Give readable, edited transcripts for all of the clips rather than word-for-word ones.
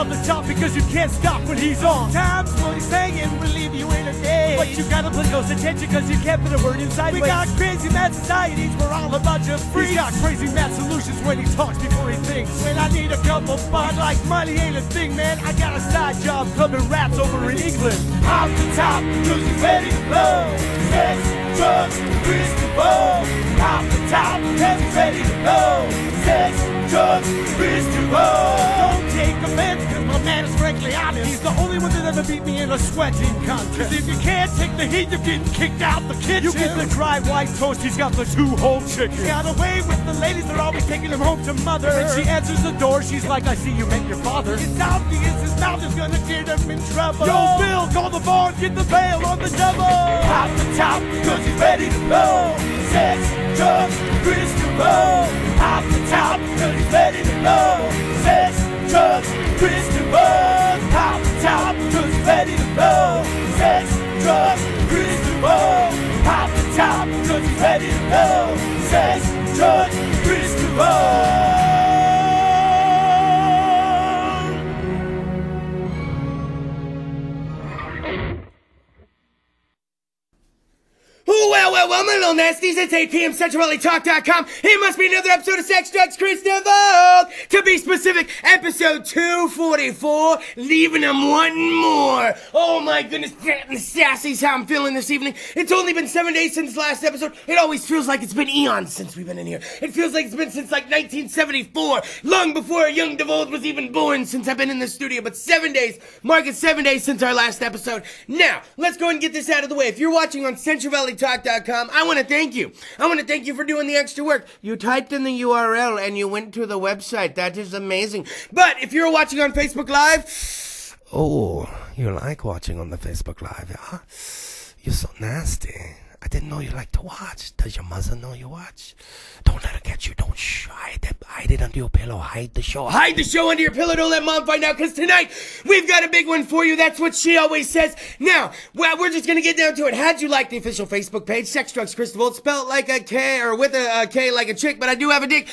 The top because you can't stop when he's on. Times what he's saying will leave you in a day. But you gotta put close attention because you can't put a word inside. We got crazy mad societies, we're all a bunch of freaks. He's got crazy mad solutions when he talks before he thinks. When I need a couple bucks, like money ain't a thing, man. I got a side job clubbing rats over in England. Off the top, cause he's ready to blow. Sex, drugs, Kris DeVold. Off the top, cause he's ready to blow. Sex, drugs, Kris DeVold. Don't take offense, cause my man is frankly honest. He's the only one that ever beat me in a sweating contest. Cause if you can't take the heat, you're getting kicked out the kitchen. You get the dry white toast, he's got the 2-whole chicken. He's got away with the ladies, they're always taking him home to mother. When she answers the door, she's like, I see you met your father. It's obvious his mouth is gonna get him in trouble. Yo, Bill, call the bar, get the bail on the double. Off the top, cause he's ready to blow. Sex, drugs, Kris DeVold. Off the top, cause he's ready to blow. Sex, drugs, Kris DeVold. Off the top, cause he's ready to blow. Sex, drugs, Kris DeVold. Off the top, cause he's ready to blow. Sex, drugs, Kris DeVold. Well, my little nasties, it's 8 p.m. CentralValleyTalk.com. It must be another episode of Sex, Drugs, Kris DeVold. To be specific, episode 244, leaving them wanting more. Oh my goodness, fat and sassy's how I'm feeling this evening. It's only been 7 days since last episode. It always feels like it's been eons since we've been in here. It feels like it's been since like 1974, long before young DeVold was even born since I've been in the studio. But 7 days, mark it 7 days since our last episode. Now, let's go ahead and get this out of the way. If you're watching on CentralValleyTalk.com, I want to thank you. I want to thank you for doing the extra work. You typed in the URL and you went to the website. That is amazing. But if you're watching on Facebook Live, oh, you like watching on the Facebook Live, yeah? You're so nasty. I didn't know you like to watch. Does your mother know you watch? Don't let her get you. Don't hide it under your pillow. Hide the show. Hide the show under your pillow. Don't let mom find out, because tonight we've got a big one for you. That's what she always says. Now, well, we're just going to get down to it. How'd you like the official Facebook page? Sex, Drugs, Kris DeVold, spelled like a K, or with a K like a chick, but I do have a dick.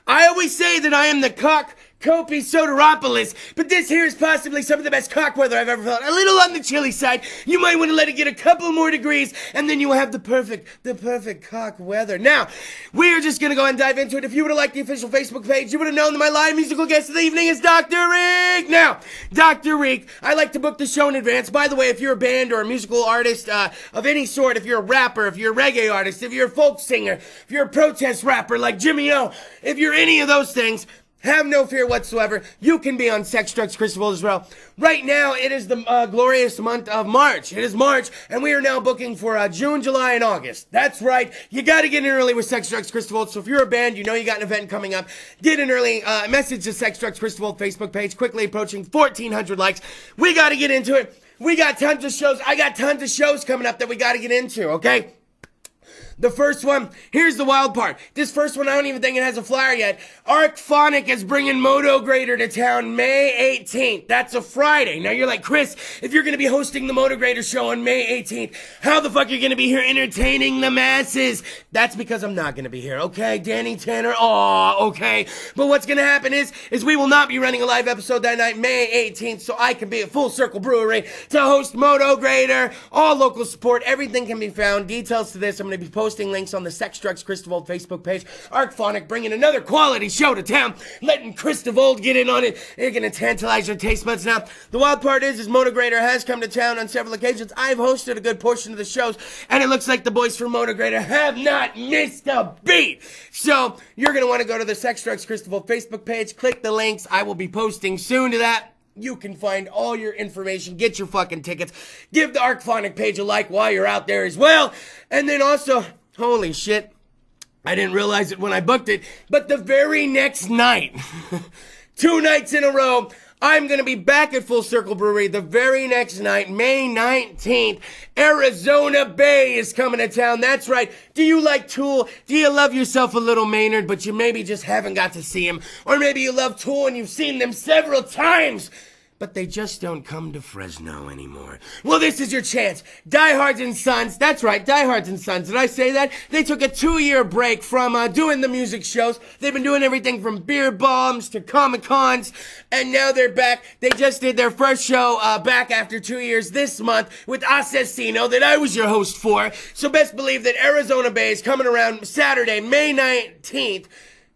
I always say that I am the cock Kopi Soteropoulos, but this here is possibly some of the best cock weather I've ever felt. A little on the chilly side. You might want to let it get a couple more degrees, and then you will have the perfect cock weather. Now, we are just going to go and dive into it. If you would have liked the official Facebook page, you would have known that my live musical guest of the evening is Dr. Reek. Now, Dr. Reek, I like to book the show in advance. By the way, if you're a band or a musical artist of any sort, if you're a rapper, if you're a reggae artist, if you're a folk singer, if you're a protest rapper like Jimmy O, if you're any of those things, have no fear whatsoever. You can be on Sex, Drugs, Kris DeVold as well. Right now, it is the glorious month of March. It is March, and we are now booking for June, July, and August. That's right. You got to get in early with Sex, Drugs, Kris DeVold. So if you're a band, you know you got an event coming up, get in early. Message the Sex, Drugs, Kris DeVold Facebook page. Quickly approaching 1,400 likes. We got to get into it. We got tons of shows. I got tons of shows coming up that we got to get into, okay? The first one, here's the wild part. This first one, I don't even think it has a flyer yet. Arcphonic is bringing Moto Grader to town May 18th. That's a Friday. Now you're like, Chris, if you're going to be hosting the Moto Grader show on May 18th, how the fuck are you going to be here entertaining the masses? That's because I'm not going to be here, okay? Danny Tanner, aw, okay. But what's going to happen is we will not be running a live episode that night, May 18th, so I can be at Full Circle Brewery to host Moto Grader. All local support, everything can be found. Details to this, I'm going to be posting links on the Sex, Drugs, Kris DeVold Facebook page. Arcphonic bringing another quality show to town, letting Kris DeVold get in on it. They're going to tantalize your taste buds. Now, the wild part is Moto Grader has come to town on several occasions. I've hosted a good portion of the shows, and it looks like the boys from Moto Grader have not missed a beat. So, you're going to want to go to the Sex, Drugs, Kris DeVold Facebook page, click the links. I will be posting soon to that. You can find all your information, get your fucking tickets, give the Arcphonic page a like while you're out there as well. And then also, holy shit, I didn't realize it when I booked it, but the very next night, 2 nights in a row, I'm going to be back at Full Circle Brewery the very next night, May 19th. Arizona Bay is coming to town. That's right. Do you like Tool? Do you love yourself a little Maynard, but you maybe just haven't got to see him? Or maybe you love Tool and you've seen them several times, but they just don't come to Fresno anymore. Well, this is your chance. Diehards and Sons, that's right, Diehards and Sons. Did I say that? They took a 2-year break from doing the music shows. They've been doing everything from beer bombs to Comic-Cons, and now they're back. They just did their first show back after 2 years this month with Asesino that I was your host for. So best believe that Arizona Bay is coming around Saturday, May 19th.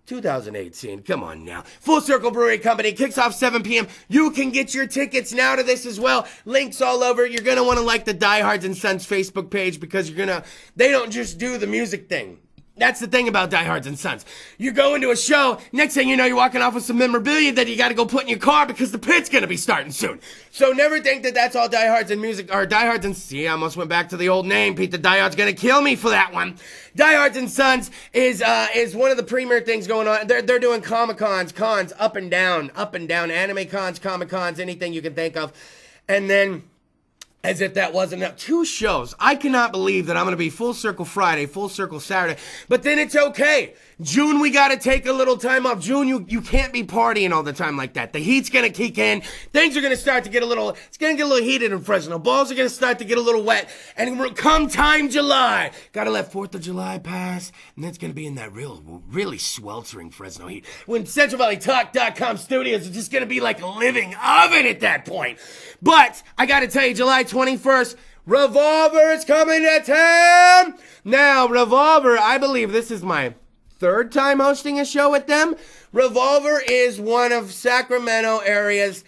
2018, come on now. Full Circle Brewery Company kicks off 7 p.m. You can get your tickets now to this as well. Links all over. You're going to want to like the Diehards and Sons Facebook page because they don't just do the music thing. That's the thing about Diehards and Sons. You go into a show, next thing you know, you're walking off with some memorabilia that you got to go put in your car because the pit's going to be starting soon. So never think that that's all Diehards and music, or Diehards and, see, I almost went back to the old name. Pete the Diehard's going to kill me for that one. Diehards and Sons is one of the premier things going on. They're doing Comic-Cons, cons, up and down, anime cons, Comic-Cons, anything you can think of. And then, as if that wasn't enough, 2 shows. I cannot believe that I'm going to be Full Circle Friday, Full Circle Saturday, but then it's okay. June, we got to take a little time off. June, you can't be partying all the time like that. The heat's going to kick in. Things are going to start to get it's going to get a little heated in Fresno. Balls are going to start to get a little wet. And come time July, got to let 4th of July pass. And then it's going to be in that really sweltering Fresno heat. When CentralValleyTalk.com studios are just going to be like a living oven at that point. But I got to tell you, July 21st, Revolver is coming to town. Now, Revolver, I believe this is my 3rd time hosting a show with them. Revolver is one of Sacramento area's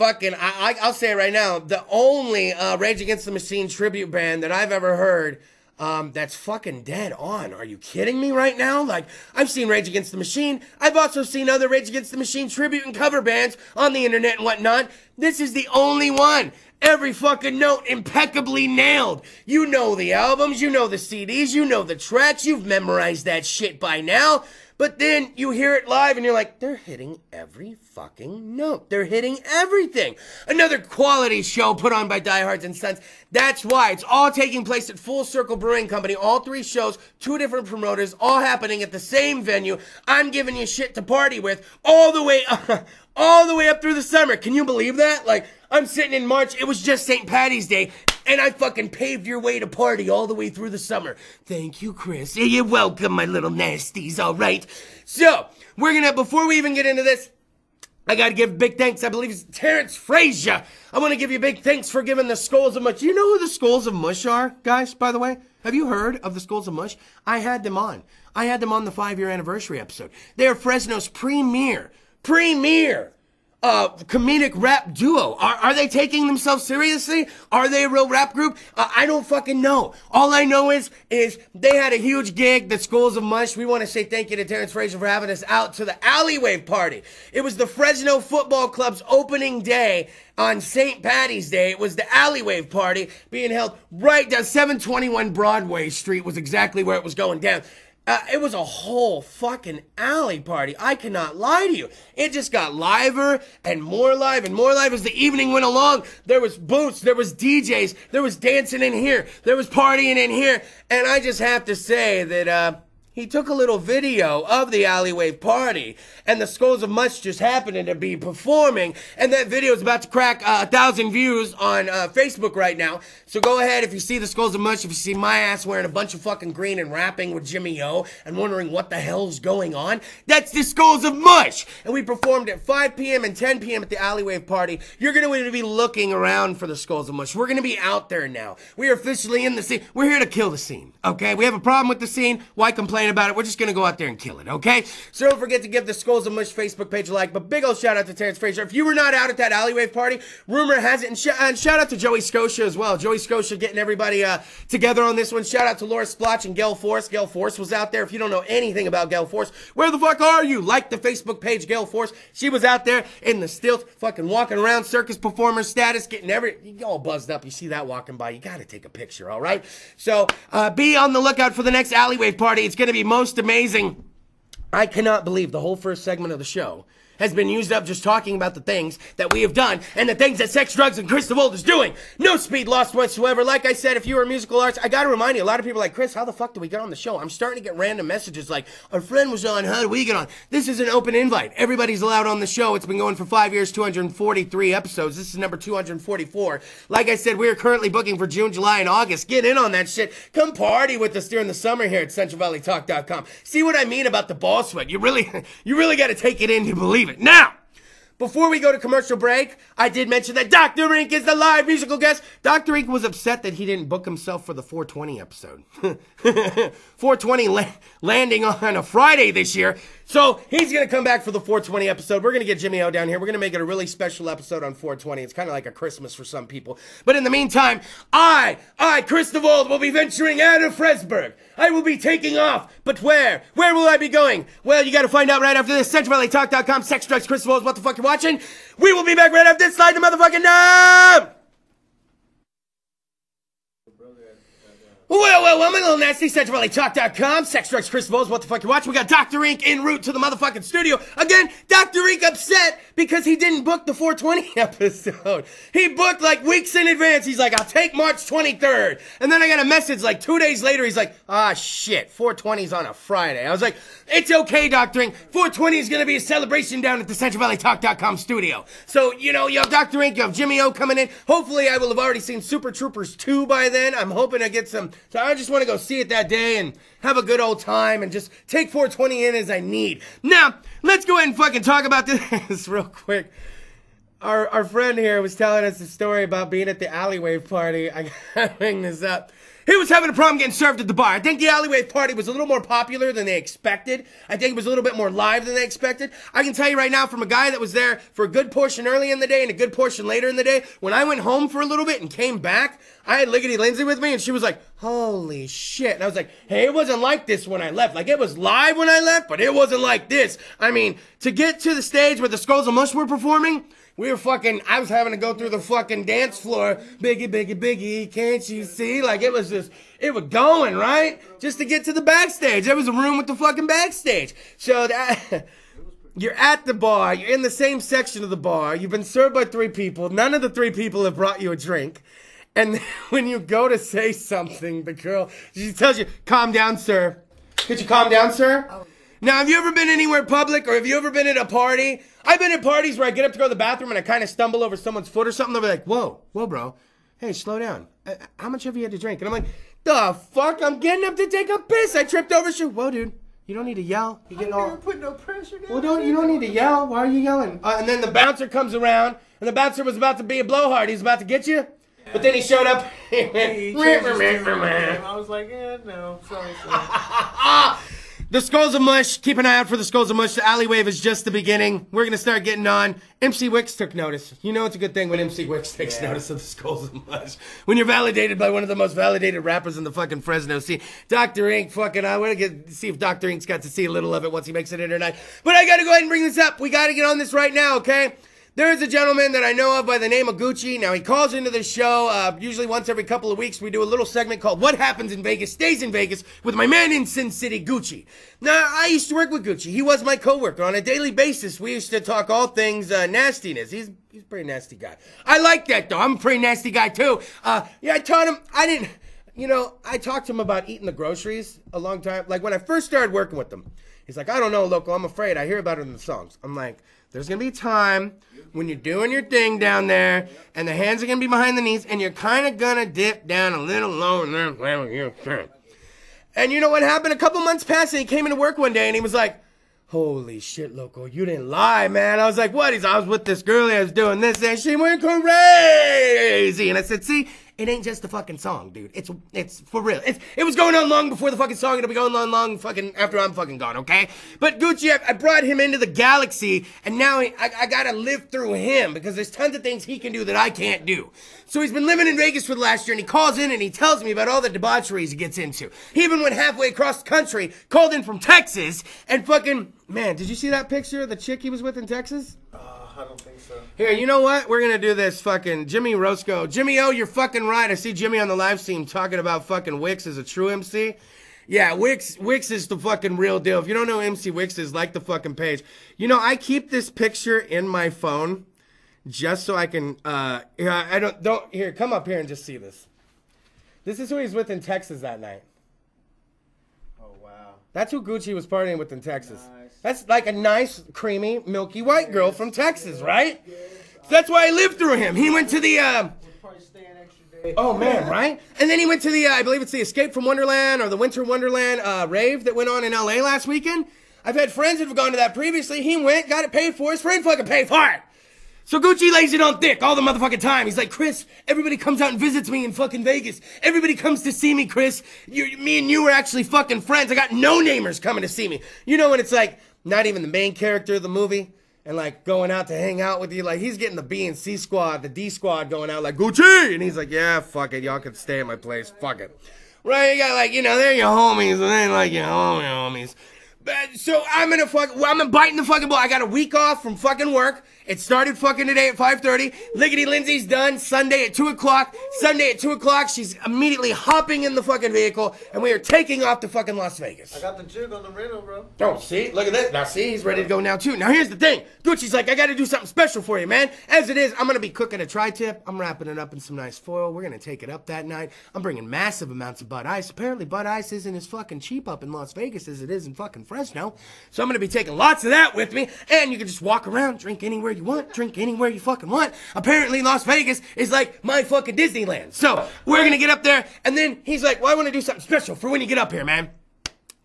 I'll say it right now, the only Rage Against the Machine tribute band that I've ever heard that's fucking dead on. Are you kidding me right now? Like, I've seen Rage Against the Machine. I've also seen other Rage Against the Machine tribute and cover bands on the internet and whatnot. This is the only one. Every fucking note impeccably nailed. You know the albums, you know the CDs, you know the tracks, you've memorized that shit by now. But then you hear it live and you're like, they're hitting every fucking note. They're hitting everything. Another quality show put on by Diehards and Sons. That's why. It's all taking place at Full Circle Brewing Company. All 3 shows, 2 different promoters, all happening at the same venue. I'm giving you shit to party with all the way up through the summer. Can you believe that? Like, I'm sitting in March. It was just St. Patty's Day. And I fucking paved your way to party all the way through the summer. Thank you, Chris. You're welcome, my little nasties, all right? So, before we even get into this, I gotta give big thanks. I believe it's Terrence Frazier. I want to give you big thanks for giving the Skulls of Mush. You know who the Skulls of Mush are, guys, by the way? Have you heard of the Skulls of Mush? I had them on. I had them on the 5-year anniversary episode. They are Fresno's premier comedic rap duo. Are they taking themselves seriously? Are they a real rap group? I don't fucking know. All I know is they had a huge gig, the Skulls of Mush. We want to say thank you to Terrence Frazier for having us out to the Alleywave party. It was the Fresno Football Club's opening day on St. Patty's Day. It was the Alleywave party being held right down 721 Broadway Street was exactly where it was going down. It was a whole fucking alley party. I cannot lie to you. It just got liver and more live as the evening went along. There was booths, there was DJs, there was dancing in here, there was partying in here. And I just have to say that he took a little video of the Alleywave party, and the Skulls of Mush just happening to be performing, and that video is about to crack 1,000 views on Facebook right now. So go ahead, if you see the Skulls of Mush, if you see my ass wearing a bunch of fucking green and rapping with Jimmy O and wondering what the hell's going on, that's the Skulls of Mush! And we performed at 5 p.m. and 10 p.m. at the Alleywave party. You're going to be looking around for the Skulls of Mush. We're going to be out there now. We are officially in the scene. We're here to kill the scene, okay? We have a problem with the scene. Why complain about it? We're just gonna go out there and kill it, okay? So don't forget to give the Skulls of Mush Facebook page a like, but big ol' shout out to Terrence Frazier. If you were not out at that Alleywave party, rumor has it, and shout out to Joey Scotia as well. Joey Scotia getting everybody together on this one. Shout out to Laura Splotch and Gail Force. Gail Force was out there. If you don't know anything about Gail Force, where the fuck are you? Like the Facebook page, Gail Force. She was out there in the stilts, fucking walking around, circus performer status, getting you all buzzed up. You see that walking by, you gotta take a picture, all right? So be on the lookout for the next Alleywave party. It's gonna be most amazing. I cannot believe the whole first segment of the show has been used up just talking about the things that we have done and the things that Sex, Drugs, and Kris DeVold is doing. No speed lost whatsoever. Like I said, if you were musical arts, I gotta remind you, a lot of people are like, Kris, how the fuck do we get on the show? I'm starting to get random messages like, our friend was on, how do we get on? This is an open invite. Everybody's allowed on the show. It's been going for 5 years, 243 episodes. This is number 244. Like I said, we are currently booking for June, July, and August. Get in on that shit. Come party with us during the summer here at CentralValleyTalk.com. See what I mean about the ball sweat? You really got to take it in to believe it. Now, before we go to commercial break, I did mention that Dr. Ink is the live musical guest. Dr. Ink was upset that he didn't book himself for the 420 episode. 420 landing on a Friday this year. So he's going to come back for the 420 episode. We're going to get Jimmy O down here. We're going to make it a really special episode on 420. It's kind of like a Christmas for some people. But in the meantime, I, Kris DeVold, will be venturing out of Fresburg. I will be taking off. But where? Where will I be going? Well, you got to find out right after this. CentralValleyTalk.com, Sex, Drugs, Kris DeVold, what the fuck you're watching. We will be back right after this. Slide the motherfucking knob! Well, I'm a little nasty. CentralValleyTalk.com, Sex, Drugs, Kris DeVold, what the fuck you watch? We got Dr. Ink en route to the motherfucking studio. Again, Dr. Ink upset because he didn't book the 420 episode. He booked like weeks in advance. He's like, I'll take March 23rd. And then I got a message like 2 days later. He's like, shit, 420's on a Friday. I was like, it's okay, Dr. Ink. 420 is going to be a celebration down at the CentralValleyTalk.com studio. So, you have Dr. Ink, you have Jimmy O coming in. Hopefully, I will have already seen Super Troopers 2 by then. I'm hoping to get some. So I just want to go see it that day and have a good old time and just take 420 in as I need. Now, let's go ahead and fucking talk about this real quick. Our friend here was telling us a story about being at the alleyway party. I gotta bring this up. He was having a problem getting served at the bar. I think the alleyway party was a little more popular than they expected. I think it was a little bit more live than they expected. I can tell you right now from a guy that was there for a good portion early in the day and a good portion later in the day, when I went home for a little bit and came back, I had Liggity Lindsay with me and she was like, holy shit. And I was like, hey, it wasn't like this when I left. Like, it was live when I left, but it wasn't like this. I mean, to get to the stage where the Skulls of Mush were performing, I was having to go through the fucking dance floor. Biggie, biggie, biggie, can't you see? Like, it was going, right? Just to get to the backstage. There was a room with the fucking backstage. So you're at the bar. You're in the same section of the bar. You've been served by 3 people. None of the 3 people have brought you a drink. And then when you go to say something, the girl, she tells you, calm down, sir. Could you calm down, sir? Oh. Now, have you ever been anywhere public or have you ever been at a party? I've been at parties where I get up to go to the bathroom and I kind of stumble over someone's foot or something. They'll be like, whoa, bro. Hey, slow down. How much have you had to drink? And I'm like, the fuck? I'm getting up to take a piss. I tripped over shit. Whoa, dude. You don't need to yell. You're getting all... put no pressure down. Well, you don't need to yell. Why are you yelling? And then the bouncer comes around and the bouncer was about to be a blowhard. He's about to get you. But then he showed up. I was like, no, sorry, sir. The Skulls of Mush. Keep an eye out for the Skulls of Mush. The alleyway is just the beginning. We're going to start getting on. MC Wicks took notice. You know it's a good thing when MC Wicks takes notice of the Skulls of Mush. When you're validated by one of the most validated rappers in the fucking Fresno scene. Dr. Ink, I want to see if Dr. Ink's got to see a little of it once he makes it in tonight. But I got to go ahead and bring this up. We got to get on this right now, okay? There is a gentleman that I know of by the name of Gucci. Now, he calls into the show usually once every couple of weeks. We do a little segment called What Happens in Vegas Stays in Vegas with my man in Sin City, Gucci. Now, I used to work with Gucci. He was my coworker. On a daily basis, we used to talk all things nastiness. He's a pretty nasty guy. I like that, though. I'm a pretty nasty guy, too. I taught him, I talked to him about eating the groceries a long time. Like, when I first started working with him, he's like, I don't know, local, I'm afraid. I hear about it in the songs. I'm like, there's going to be a time when you're doing your thing down there, and the hands are going to be behind the knees, and you're kind of going to dip down a little lower than you can. And you know what happened? A couple months passed, and he came into work one day, and he was like, holy shit, loco, you didn't lie, man. I was like, what? I was with this girl, I was doing this, and she went crazy. And I said, see, it ain't just the fucking song, dude. It's for real. It was going on long before the fucking song. It'll be going on long fucking after I'm fucking gone, okay? But Gucci, I brought him into the galaxy, and now I gotta live through him because there's tons of things he can do that I can't do. So he's been living in Vegas for the last year, and he calls in and he tells me about all the debaucheries he gets into. He even went halfway across the country, called in from Texas, and fucking, man, did you see that picture of the chick he was with in Texas? I don't think so. Here, you know what? We're gonna do this fucking Jimmy Roscoe. Jimmy O, you're fucking right. I see Jimmy on the live stream talking about fucking Wicks as a true MC. Yeah, Wix is the fucking real deal. If you don't know who MC Wix is, like the fucking page. You know, I keep this picture in my phone just so I can, here, come up here and just see this. This is who he's with in Texas that night. Oh, wow. That's who Gucci was partying with in Texas. Nice. That's like a nice, creamy, milky white girl from Texas, right? That's why I lived through him. He went to the, We'll probably stay an extra day. oh man, right? And then he went to the, I believe it's the Escape from Wonderland or the Winter Wonderland rave that went on in LA last weekend. I've had friends that have gone to that previously. He went, got it paid for. His friend fucking paid for it. So Gucci lays it on thick all the motherfucking time. He's like, Kris, everybody comes out and visits me in fucking Vegas. Everybody comes to see me, Kris. Me and you are actually fucking friends. I got no-namers coming to see me. You know when it's like, not even the main character of the movie, and like going out to hang out with you. Like he's getting the B and C squad, the D squad going out like, Gucci! And he's like, yeah, fuck it. Y'all can stay at my place. Fuck it. Right? You got like, you know, they're your homies, and they ain't like your homies. So I'm biting the fucking bullet. I got a week off from fucking work. It started fucking today at 5:30. Liggity Lindsay's done Sunday at 2 o'clock. Sunday at 2 o'clock, she's immediately hopping in the fucking vehicle, and we are taking off to fucking Las Vegas. I got the jig on the rental, bro. Oh, see? Look at this. Now, see? He's ready to go now, too. Now, here's the thing. Gucci's like, I got to do something special for you, man. As it is, I'm going to be cooking a tri-tip. I'm wrapping it up in some nice foil. We're going to take it up that night. I'm bringing massive amounts of Bud Ice. Apparently, Bud Ice isn't as fucking cheap up in Las Vegas as it is in fucking Fresno. So I'm going to be taking lots of that with me. And you can just walk around, drink anywhere you want, drink anywhere you fucking want. Apparently, Las Vegas is like my fucking Disneyland. So we're going to get up there. And then he's like, well, I want to do something special for when you get up here, man.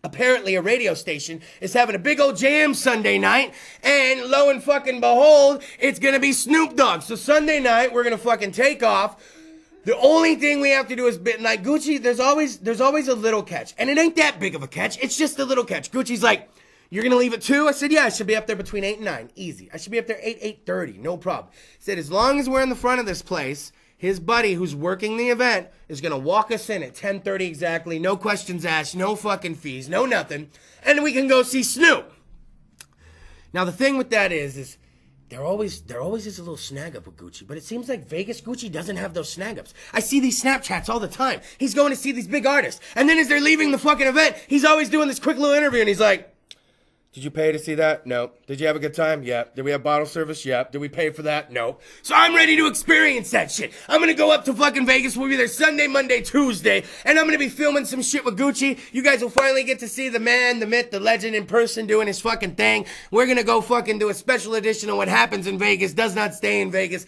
Apparently a radio station is having a big old jam Sunday night, and lo and fucking behold, it's gonna be Snoop Dogg. So Sunday night, we're gonna fucking take off. The only thing we have to do is like Gucci, there's always a little catch. And it ain't that big of a catch, it's just a little catch. Gucci's like, you're gonna leave at 2? I said, yeah, I should be up there between 8 and 9. Easy. I should be up there 8:30, no problem. He said, as long as we're in the front of this place, his buddy who's working the event is going to walk us in at 10:30 exactly. No questions asked, no fucking fees, no nothing. And we can go see Snoop. Now, the thing with that is there always is a little snag up with Gucci. But it seems like Vegas Gucci doesn't have those snag ups. I see these Snapchats all the time. He's going to see these big artists. And then as they're leaving the fucking event, he's always doing this quick little interview. And he's like, did you pay to see that? No. Did you have a good time? Yeah. Did we have bottle service? Yeah. Did we pay for that? No. So I'm ready to experience that shit. I'm gonna go up to fucking Vegas. We'll be there Sunday, Monday, Tuesday. And I'm gonna be filming some shit with Gucci. You guys will finally get to see the man, the myth, the legend in person doing his fucking thing. We're gonna go fucking do a special edition of What Happens in Vegas Does Not Stay in Vegas.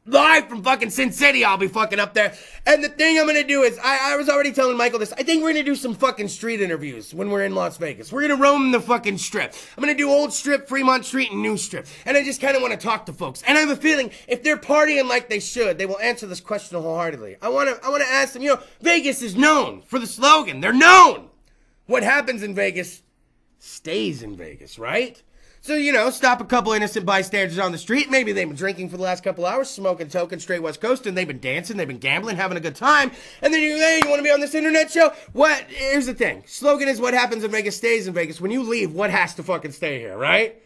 Live from fucking Sin City, I'll be fucking up there. And the thing I'm gonna do is, I was already telling Michael this, I think we're gonna do some fucking street interviews when we're in Las Vegas. We're gonna roam the fucking strip. I'm gonna do Old Strip, Fremont Street, and New Strip. And I just kinda wanna talk to folks. And I have a feeling, if they're partying like they should, they will answer this question wholeheartedly. I wanna ask them, you know, Vegas is known for the slogan. They're known. What happens in Vegas stays in Vegas, right? So, you know, stop a couple innocent bystanders on the street. Maybe they've been drinking for the last couple hours, smoking token straight West Coast, and they've been dancing, they've been gambling, having a good time. And then hey, you want to be on this internet show? What? Here's the thing. Slogan is what happens in Vegas stays in Vegas. When you leave, what has to fucking stay here, right?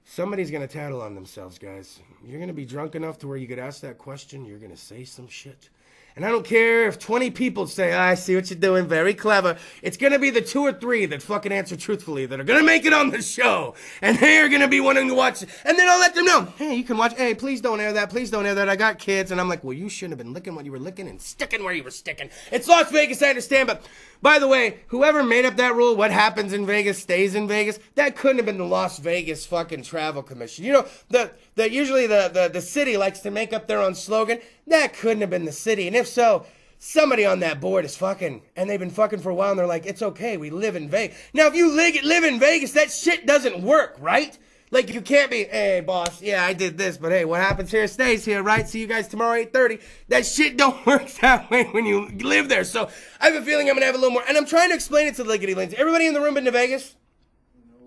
Somebody's going to tattle on themselves, guys. You're going to be drunk enough to where you could ask that question. You're going to say some shit. And I don't care if 20 people say, I see what you're doing, very clever. It's going to be the 2 or 3 that fucking answer truthfully that are going to make it on the show. And they are going to be wanting to watch it. And then I'll let them know, hey, you can watch. Hey, please don't air that. Please don't air that. I got kids. And I'm like, well, you shouldn't have been licking what you were licking and sticking where you were sticking. It's Las Vegas, I understand. But by the way, whoever made up that rule, what happens in Vegas stays in Vegas, that couldn't have been the Las Vegas fucking Travel Commission. You know, usually the city likes to make up their own slogan. That couldn't have been the city. And if so, somebody on that board is fucking, and they've been fucking for a while, and they're like, it's okay, we live in Vegas. Now, if you live in Vegas, that shit doesn't work, right? Like, you can't be, hey, boss, yeah, I did this, but hey, what happens here stays here, right? See you guys tomorrow, 8:30. That shit don't work that way when you live there. So I have a feeling I'm going to have a little more, and I'm trying to explain it to Liggity Lindsay. Everybody in the room been to Vegas?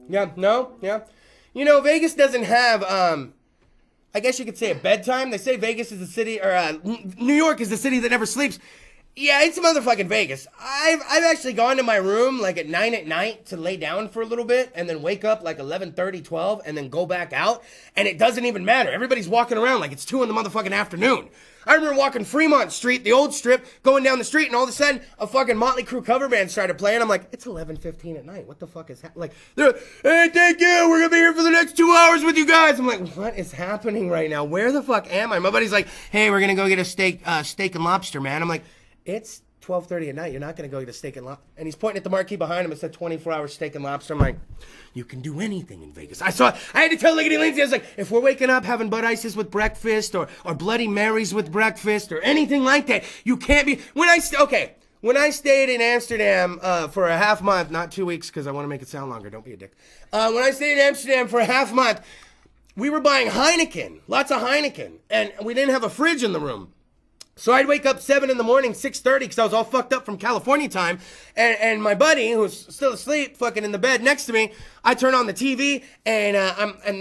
No. Yeah, no? Yeah? You know, Vegas doesn't have, I guess you could say a bedtime. They say Vegas is the city, or New York is the city that never sleeps. Yeah, it's motherfucking Vegas. I've actually gone to my room like at 9 at night to lay down for a little bit and then wake up like 11:30, 12 and then go back out, and it doesn't even matter. Everybody's walking around like it's 2 in the motherfucking afternoon. I remember walking Fremont Street, the old strip, going down the street, and all of a sudden a fucking Motley Crue cover band started playing. I'm like, it's 11:15 at night. What the fuck is happening? Like, they're like, hey, thank you. We're gonna be here for the next 2 hours with you guys. I'm like, what is happening right now? Where the fuck am I? My buddy's like, hey, we're gonna go get a steak and lobster, man. I'm like, it's 12:30 at night. You're not going to go get a steak and lobster. And he's pointing at the marquee behind him. It said 24-hour steak and lobster. I'm like, you can do anything in Vegas. I had to tell Lickety Lindsay, I was like, if we're waking up having Bud Ices with breakfast or Bloody Marys with breakfast or anything like that, you can't be. When I stayed in Amsterdam for a half month, not 2 weeks because I want to make it sound longer. Don't be a dick. When I stayed in Amsterdam for a half month, we were buying Heineken, lots of Heineken, and we didn't have a fridge in the room. So I'd wake up 7 in the morning, 6:30, because I was all fucked up from California time. And my buddy, who was still asleep, fucking in the bed next to me, I turn on the TV, and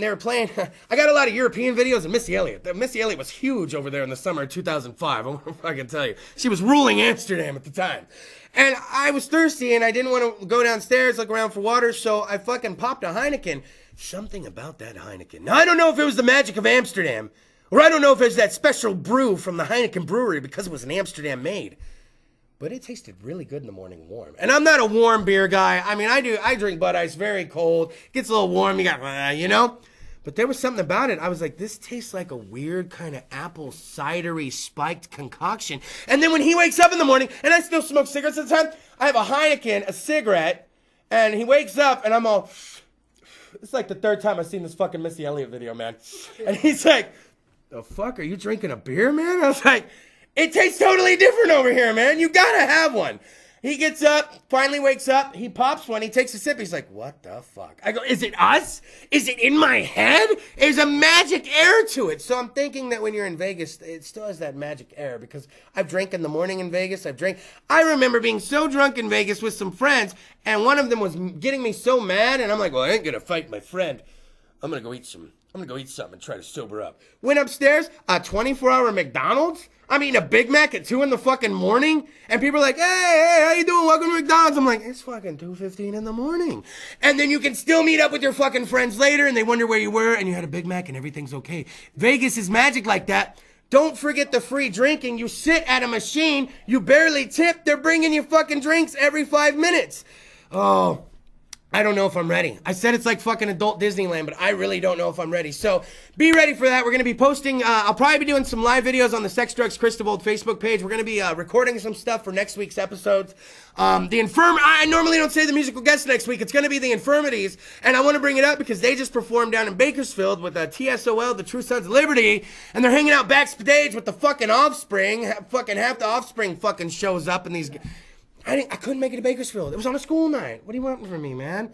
they were playing. I got a lot of European videos of Missy Elliott. Missy Elliott was huge over there in the summer of 2005. I want to fucking tell you. She was ruling Amsterdam at the time. And I was thirsty, and I didn't want to go downstairs, look around for water, so I fucking popped a Heineken. Something about that Heineken. Now, I don't know if it was the magic of Amsterdam, or I don't know if it's that special brew from the Heineken brewery because it was an Amsterdam made. But it tasted really good in the morning warm. And I'm not a warm beer guy. I mean, I drink Bud Ice very cold. Gets a little warm, you got, you know? But there was something about it. I was like, this tastes like a weird kind of apple cidery spiked concoction. And then when he wakes up in the morning, and I still smoke cigarettes at the time, I have a Heineken, a cigarette, and he wakes up and I'm all, it's like the third time I've seen this fucking Missy Elliott video, man. And he's like, the fuck, are you drinking a beer, man? I was like, it tastes totally different over here, man. You gotta have one. He gets up, finally wakes up, he pops one, he takes a sip, he's like, what the fuck? I go, is it us? Is it in my head? There's a magic air to it. So I'm thinking that when you're in Vegas, it still has that magic air, because I've drank in the morning in Vegas, I remember being so drunk in Vegas with some friends, and one of them was getting me so mad, and I'm like, well, I ain't gonna fight my friend. I'm gonna go eat something and try to sober up. Went upstairs, a 24-hour McDonald's. I'm eating a Big Mac at 2 in the fucking morning. And people are like, hey, how you doing? Welcome to McDonald's. I'm like, it's fucking 2:15 in the morning. And then you can still meet up with your fucking friends later and they wonder where you were and you had a Big Mac and everything's okay. Vegas is magic like that. Don't forget the free drinking. You sit at a machine, you barely tip. They're bringing you fucking drinks every 5 minutes. Oh, I don't know if I'm ready. I said it's like fucking adult Disneyland, but I really don't know if I'm ready. So be ready for that. We're going to be posting, I'll probably be doing some live videos on the Sex Drugs Kris DeVold Facebook page. We're going to be recording some stuff for next week's episodes. I normally don't say the musical guest next week. It's going to be the Infirmities. And I want to bring it up because they just performed down in Bakersfield with TSOL, the True Sons of Liberty. And they're hanging out backstage with the fucking Offspring. Fucking half the Offspring fucking shows up in these... I couldn't make it to Bakersfield. It was on a school night. What do you want from me, man?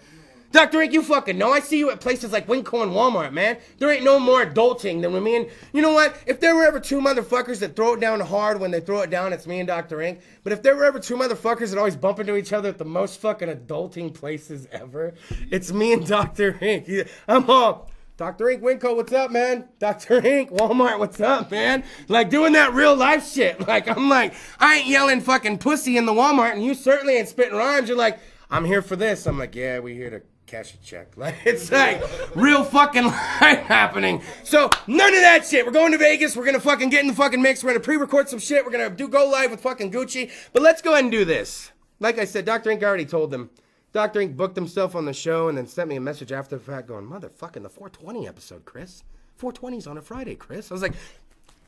Dr. Ink, you fucking know. I see you at places like Winco and Walmart, man. There ain't no more adulting than when me and... You know what? If there were ever 2 motherfuckers that throw it down hard when they throw it down, it's me and Dr. Ink. But if there were ever 2 motherfuckers that always bump into each other at the most fucking adulting places ever, it's me and Dr. Ink. I'm all... Dr. Ink, Winco, what's up, man? Dr. Ink, Walmart, what's up, man? Like, doing that real life shit. Like, I'm like, I ain't yelling fucking pussy in the Walmart, and you certainly ain't spitting rhymes. You're like, I'm here for this. I'm like, yeah, we here to cash a check. Like, it's like real fucking life happening. So, none of that shit. We're going to Vegas. We're gonna fucking get in the fucking mix. We're gonna pre-record some shit. We're gonna go live with fucking Gucci. But let's go ahead and do this. Like I said, Dr. Ink already told them. Dr. Ink booked himself on the show and then sent me a message after the fact going, motherfucking the 420 episode, Kris. 420's on a Friday, Kris. I was like,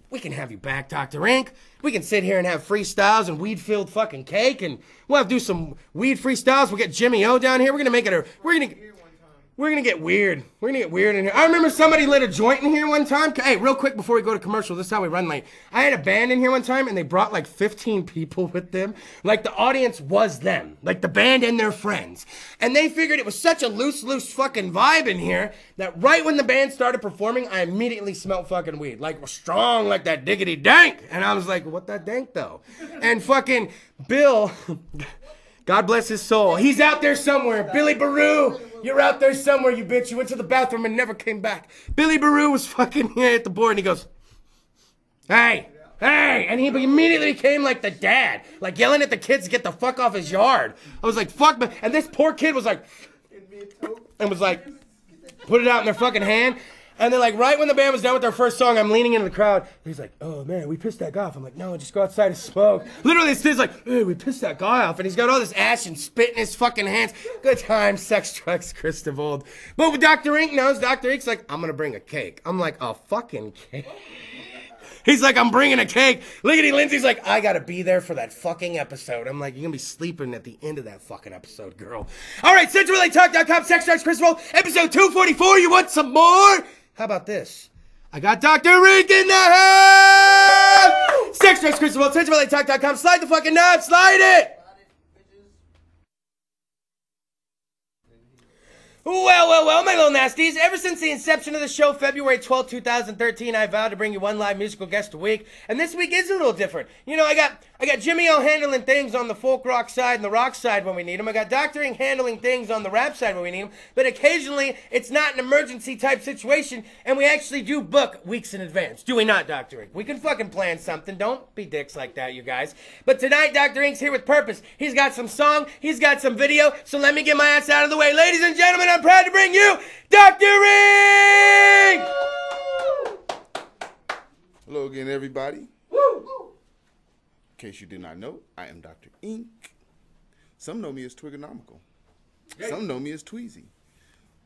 we can have you back, Dr. Ink. We can sit here and have freestyles and weed-filled fucking cake, and we'll have to do some weed freestyles. We'll get Jimmy O down here. We're gonna make it we're gonna get weird. We're gonna get weird in here. I remember somebody lit a joint in here one time. Hey, real quick before we go to commercial, this is how we run late. I had a band in here one time, and they brought like 15 people with them. Like, the audience was them. Like, the band and their friends. And they figured it was such a loose fucking vibe in here that right when the band started performing, I immediately smelled fucking weed. Like, strong, like that diggity dank. And I was like, what that dank, though? And fucking Bill... God bless his soul. He's out there somewhere. Billy Baru, you're out there somewhere, you bitch. You went to the bathroom and never came back. Billy Baru was fucking here at the board, and he goes, hey, Hey! And he immediately became like the dad, like yelling at the kids to get the fuck off his yard. I was like, fuck, man. And this poor kid was like, and was like, put it out in their fucking hand. And then, like, right when the band was done with their first song, I'm leaning into the crowd. He's like, oh, man, we pissed that guy off. I'm like, no, just go outside and smoke. Literally, this kid's like, hey, we pissed that guy off. And he's got all this ash and spit in his fucking hands. Good times, sex, drugs, Kris DeVold. But what Dr. Ink knows, Dr. Ink's like, I'm going to bring a cake. I'm like, a fucking cake? He's like, I'm bringing a cake. Liggity Lindsay's like, I gotta be there for that fucking episode. I'm like, you're gonna be sleeping at the end of that fucking episode, girl. All right, CentralLATalk.com, Sex Drives Kris DeVold, episode 244. You want some more? How about this? I got Dr. Rink in the house! Sex Drives Kris DeVold, CentralLATalk.com. Slide the fucking knob, slide it! Well, my little nasties. Ever since the inception of the show, February 12, 2013, I vowed to bring you one live musical guest a week. And this week is a little different. You know, I got Jimmy O handling things on the folk rock side and the rock side when we need him. I got Dr. Ing handling things on the rap side when we need him. But occasionally, it's not an emergency type situation, and we actually do book weeks in advance. Do we not, Dr. Ing? We can fucking plan something. Don't be dicks like that, you guys. But tonight, Dr. Ing's here with purpose. He's got some song, he's got some video, so let me get my ass out of the way. Ladies and gentlemen, I'm proud to bring you Dr. Ing! Hello again, everybody. In case you did not know, I am Dr. Ink. Some know me as Twigonomical. Some know me as Tweezy.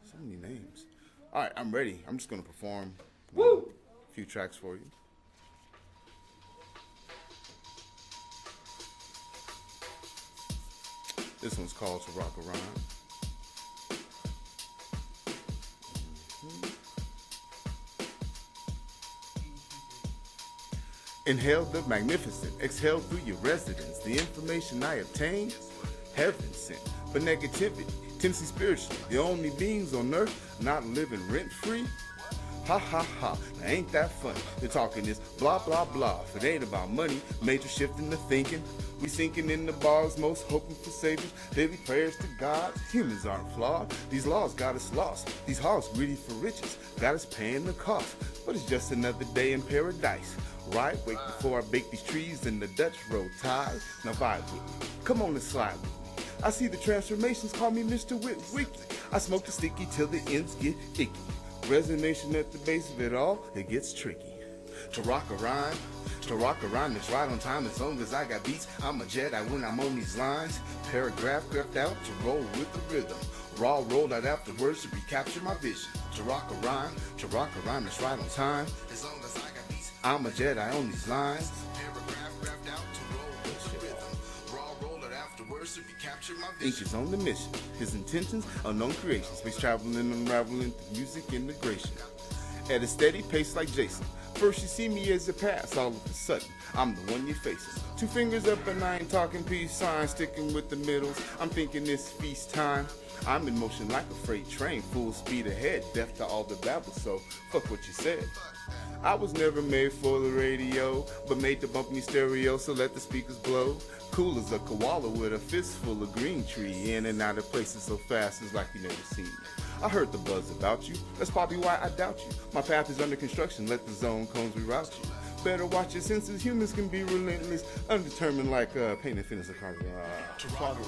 So many names. All right, I'm ready. I'm just going to perform a few tracks for you. This one's called To Rock a Rhyme. Inhale the magnificent, exhale through your residence. The information I obtained, heaven sent. But negativity, tendency spiritually, the only beings on earth not living rent-free. Ha ha ha, now ain't that funny? They're talking this blah blah blah. If it ain't about money, major shift in the thinking. We sinking in the bars, most hoping for saviors. Daily prayers to God, humans aren't flawed. These laws got us lost. These hogs greedy for riches, got us paying the cost. But it's just another day in paradise. Right, wake before I bake these trees in the Dutch road tide. Now vibe with me, come on and slide with me. I see the transformations, call me Mr. Wiki. I smoke the sticky till the ends get icky. Resonation at the base of it all, it gets tricky. To rock a rhyme, it's right on time as long as I got beats. I'm a Jedi when I'm on these lines. Paragraph graphed out to roll with the rhythm. Raw rolled out afterwards to recapture my vision. To rock a rhyme, it's right on time as long as I got beats. I'm a Jedi on these lines. Paragraph graphed out to roll with the rhythm. Raw rolled out afterwards to recapture my vision. Ink is on the mission. His intentions, unknown creations. Space traveling and unraveling through music integration. At a steady pace like Jason. First you see me as a pass, all of a sudden, I'm the one you're facing. 2 fingers up and I ain't talking peace signs, sticking with the middles. I'm thinking it's feast time. I'm in motion like a freight train, full speed ahead, deaf to all the babble, so fuck what you said. I was never made for the radio, but made to bump me stereo, so let the speakers blow. Cool as a koala with a fistful of green tree, in and out of places so fast it's like you never seen me. I heard the buzz about you, that's probably why I doubt you. My path is under construction, let the zone cones reroute you. Better watch your senses, humans can be relentless, undetermined like pain and finish a car. To rock a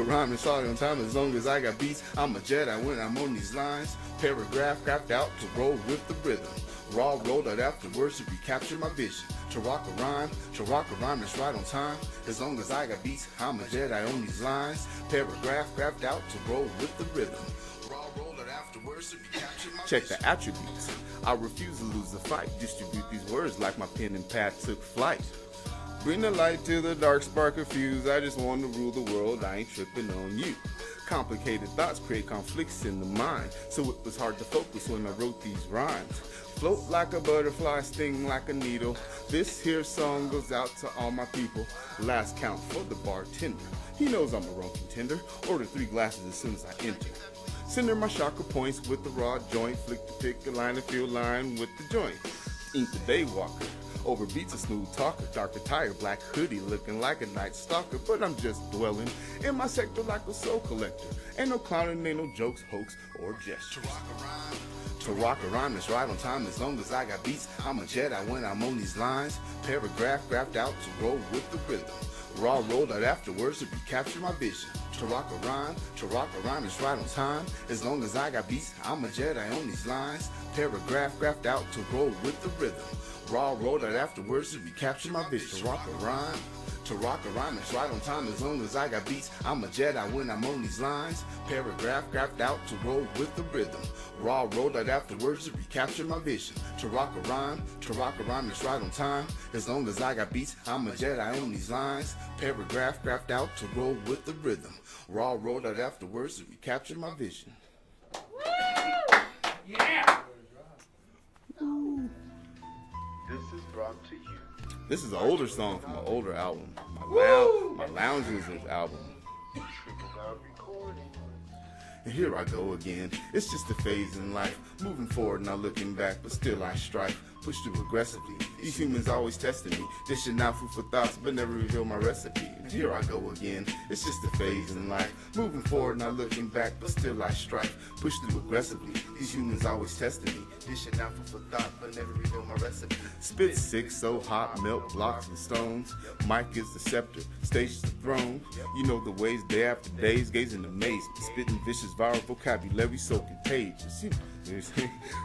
rhyme, it's all on time as long as I got beats. I'm a Jedi when I'm on these lines. Paragraph craft out to roll with the rhythm. Raw rolled out afterwards to recapture my vision. To rock a rhyme, it's right on time as long as I got beats. I'm a Jedi on these lines. Paragraph craft out to roll with the rhythm. Raw rolled out afterwards to recapture my vision. Check the attributes. I refuse to lose the fight. Distribute these words like my pen and pad took flight. Bring the light to the dark, spark a fuse. I just want to rule the world, I ain't tripping on you. Complicated thoughts create conflicts in the mind, so it was hard to focus when I wrote these rhymes. Float like a butterfly, sting like a needle. This here song goes out to all my people. Last count for the bartender. He knows I'm a wrong contender. Order 3 glasses as soon as I enter. Center my chakra points with the raw joint. Flick the pick a line and feel line with the joint. Ink the day walker. Over beats a smooth talker, dark attire, black hoodie, looking like a night stalker. But I'm just dwelling in my sector like a soul collector. Ain't no clowning, ain't no jokes, hoax, or gestures. To rock a rhyme is right on time as long as I got beats. I'm a Jedi when I'm on these lines. Paragraph graphed out to roll with the rhythm. Raw rolled out afterwards to recapture my vision. To rock a rhyme is right on time. As long as I got beats, I'm a Jedi on these lines. Paragraph graphed out to roll with the rhythm. Raw rolled out afterwards to recapture my vision. To rock a rhyme is right on time as long as I got beats. I'm a Jedi when I'm on these lines. Paragraph graphed out to roll with the rhythm. Raw rolled out afterwards to recapture my vision. To rock a rhyme is right on time as long as I got beats. I'm a Jedi on these lines. Paragraph graphed out to roll with the rhythm. Raw rolled out afterwards to recapture my vision. Yeah! This is brought to you. This is an older song from an older album. My Lounge Users album. Triple Dog Recording. And here I go again. It's just a phase in life. Moving forward, not looking back, but still I strive. Push through aggressively. These humans always testing me. Dishing out food for thoughts, but never reveal my recipe. And here I go again. It's just a phase in life. Moving forward, not looking back, but still I strive. Push through aggressively. These humans always testing me. Dishing out food for thought, but never reveal my recipe. Spit sick, so hot, melt blocks and stones. Mic is the scepter, stage is the throne. You know the ways, day after days, gazing amazement. Spitting vicious, viral vocabulary so contagious.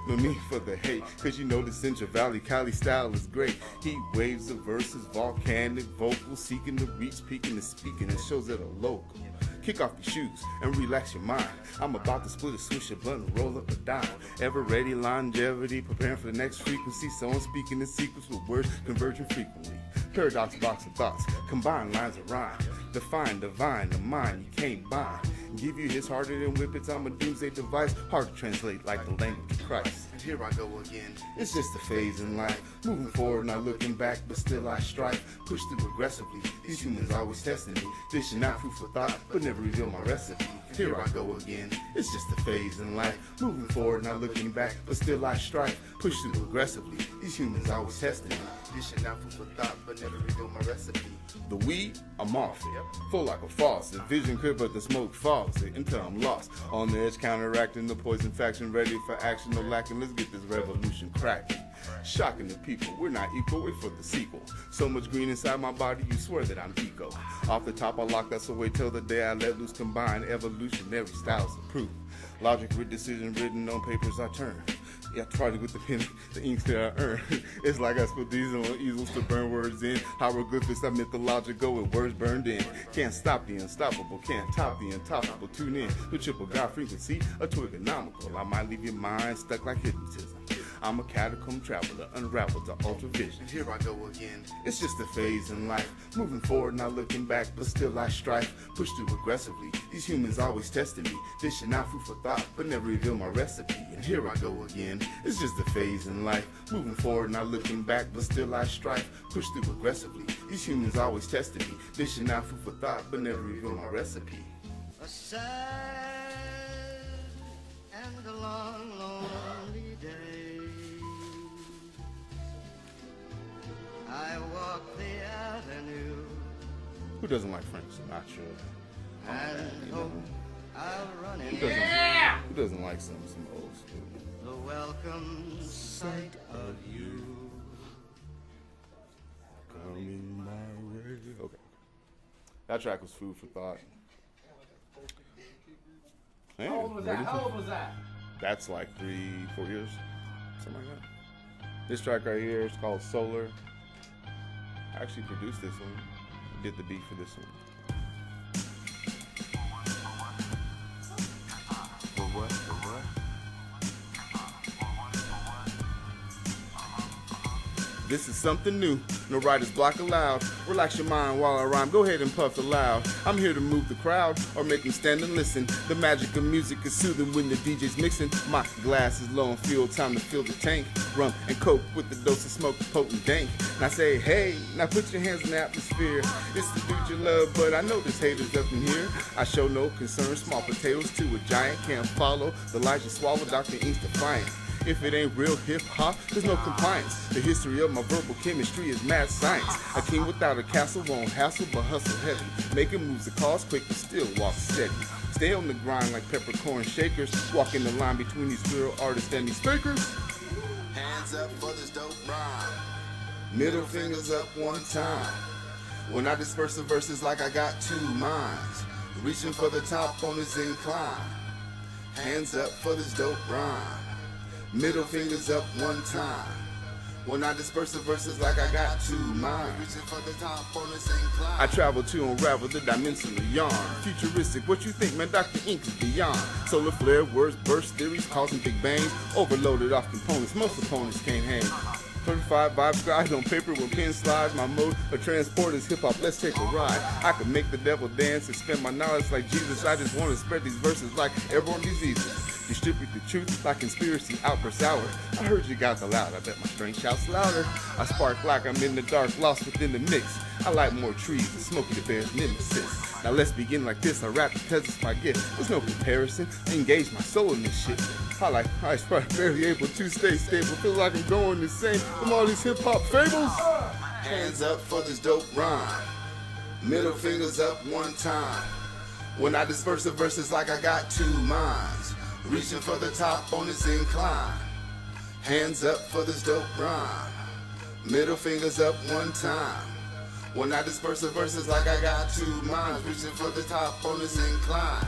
No need for the hate, cause you know the Central Valley Cali style is great. Heat waves of verses, volcanic vocals, seeking to reach, peaking and speaking, and shows that are local. Kick off your shoes and relax your mind. I'm about to split a switch, a blunt, and roll up a dime. Ever ready, longevity, preparing for the next frequency. Someone speaking in sequence with words converging frequently. Paradox, box of thoughts, combine lines of rhyme. Define, divine, the mind you can't bind. Give you his harder than whippets, I'm a doomsday device. Hard to translate like the language of Christ. And here I go again. It's just a phase in life. Moving forward, not looking back, but still I strive. Push through aggressively. These humans always testing me. Dishing out food for thought, but never reveal my recipe. Here I go again. It's just a phase in life. Moving forward, not looking back, but still I strive. Push through aggressively. These humans always testing me. Dishing out food for thought, but never reveal my recipe. The weed, I'm off it. Full like a faucet. Vision clear, but the smoke falls it until I'm lost. On the edge, counteracting the poison faction. Ready for action, no lacking. Let's get this revolution cracking. Shocking the people, we're not equal, wait for the sequel. So much green inside my body, you swear that I'm eco. Off the top, I lock that away till the day I let loose. Combine evolutionary styles of proof. Logic with decision written on papers I turn. Yeah, I tried it with the pen, the inks that I earn. It's like I spilled diesel on easels to burn words in. Hieroglyphics are mythological with words burned in. Can't stop the unstoppable, can't top the untoppable. Tune in to triple God frequency, a trigonomical. I might leave your mind stuck like hypnotism. I'm a catacomb traveler, unraveled to ultra vision. Here I go again. It's just a phase in life. Moving forward, not looking back, but still I strive. Push through aggressively. These humans always testing me. Dishing out food for thought, but never reveal my recipe. And here I go again. It's just a phase in life. Moving forward, not looking back, but still I strive. Push through aggressively. These humans always testing me. Dishing out food for thought, but never reveal my recipe. A sad and a long, lonely day. I walk the avenue Who doesn't like Frank Sinatra? and hope I'll run Who into doesn't like some old school? the welcome sight of you. Coming my way. Okay. That track was food for thought. Man, How old was that? How old was that? That's like 3-4 years, something like that. This track right here is called Solar. I actually produced this one. Did the beat for this one. For what? For what? This is something new, no writer's block allowed. Relax your mind while I rhyme, go ahead and puff aloud. I'm here to move the crowd, or make them stand and listen. The magic of music is soothing when the DJ's mixing. My glass is low on fuel, time to fill the tank. Rum and coke with the dose of smoke, potent dank. Now say, hey, now put your hands in the atmosphere. It's the dude you love, but I know there's haters up in here. I show no concern, small potatoes to a giant. Can't follow the lies you swallow, Dr. Ink's defiant. If it ain't real hip-hop, there's no compliance. The history of my verbal chemistry is mad science. A king without a castle won't hassle but hustle heavy. Making moves that cause quick but still walk steady. Stay on the grind like peppercorn shakers. Walking the line between these real artists and these fakers. Hands up for this dope rhyme. Middle fingers up one time. When I disperse the verses like I got two minds. Reaching for the top on this incline. Hands up for this dope rhyme. Middle fingers up one time. When I disperse the verses like I got two minds. Reaching for the top on this incline. I travel to unravel the dimensional yarn. Futuristic, what you think, man? Dr. Ink is beyond. Solar flare, words, burst theories, causing big bangs. Overloaded off components, most opponents can't hang. 35 vibes scribed on paper with pen slides. My mode of transport is hip-hop, let's take a ride. I can make the devil dance and spend my knowledge like Jesus. I just want to spread these verses like airborne diseases. Distribute the truth like conspiracy outburst hour. I heard you got the loud, I bet my strength shouts louder. I spark like I'm in the dark, lost within the mix. I like more trees than Smokey the Bear's nemesis. Now let's begin like this, I rap because it's my gift. There's no comparison, I engage my soul in this shit. I barely able to stay stable, feel like I'm going insane from all these hip-hop fables. Hands up for this dope rhyme. Middle fingers up one time. When I disperse the verses like I got two minds. Reaching for the top on this incline. Hands up for this dope rhyme. Middle fingers up one time. When I disperse the verses like I got two minds. Reaching for the top on this incline.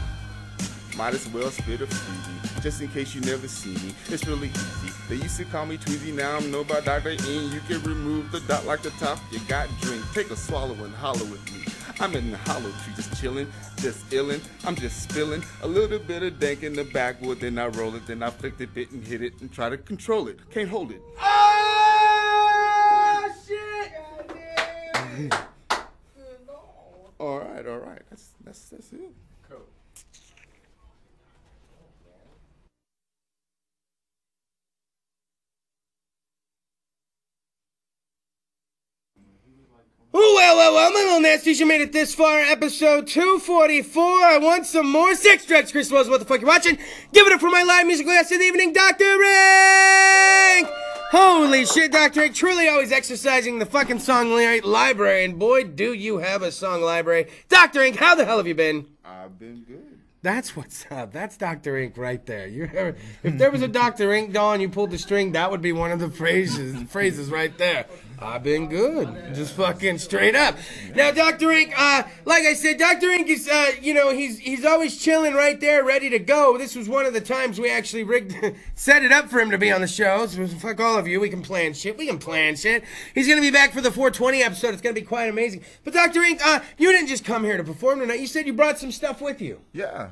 Might as well spit a freebie, just in case you never see me. It's really easy. They used to call me Tweezy, now I'm known by Dr. N. You can remove the dot like the top, you got drink. Take a swallow and holler with me. I'm in the hollow tree, just chillin', just illin'. I'm just spillin' a little bit of dank in the backwood, then I roll it, then I flick the bit and hit it and try to control it. Can't hold it. Oh, shit! All right. That's it. Cool. Well, my little nasties, you made it this far, episode 244. I want some more sex, drugs, Kris DeVold, what the fuck you watching? Give it up for my live musical guest of the evening, Dr. Ink! Holy shit, Dr. Ink, truly always exercising the fucking song library, and boy, do you have a song library. Dr. Ink, how the hell have you been? I've been good. That's what's up. That's Dr. Ink right there. If there was a Dr. Ink doll and you pulled the string, that would be one of the phrases right there. I've been good. Just fucking straight up. Now, Dr. Ink, like I said, Dr. Ink is, he's always chilling right there, ready to go. This was one of the times we actually set it up for him to be on the show. So fuck all of you. We can plan shit. He's going to be back for the 420 episode. It's going to be quite amazing. But, Dr. Ink, you didn't just come here to perform tonight. You said you brought some stuff with you. Yeah.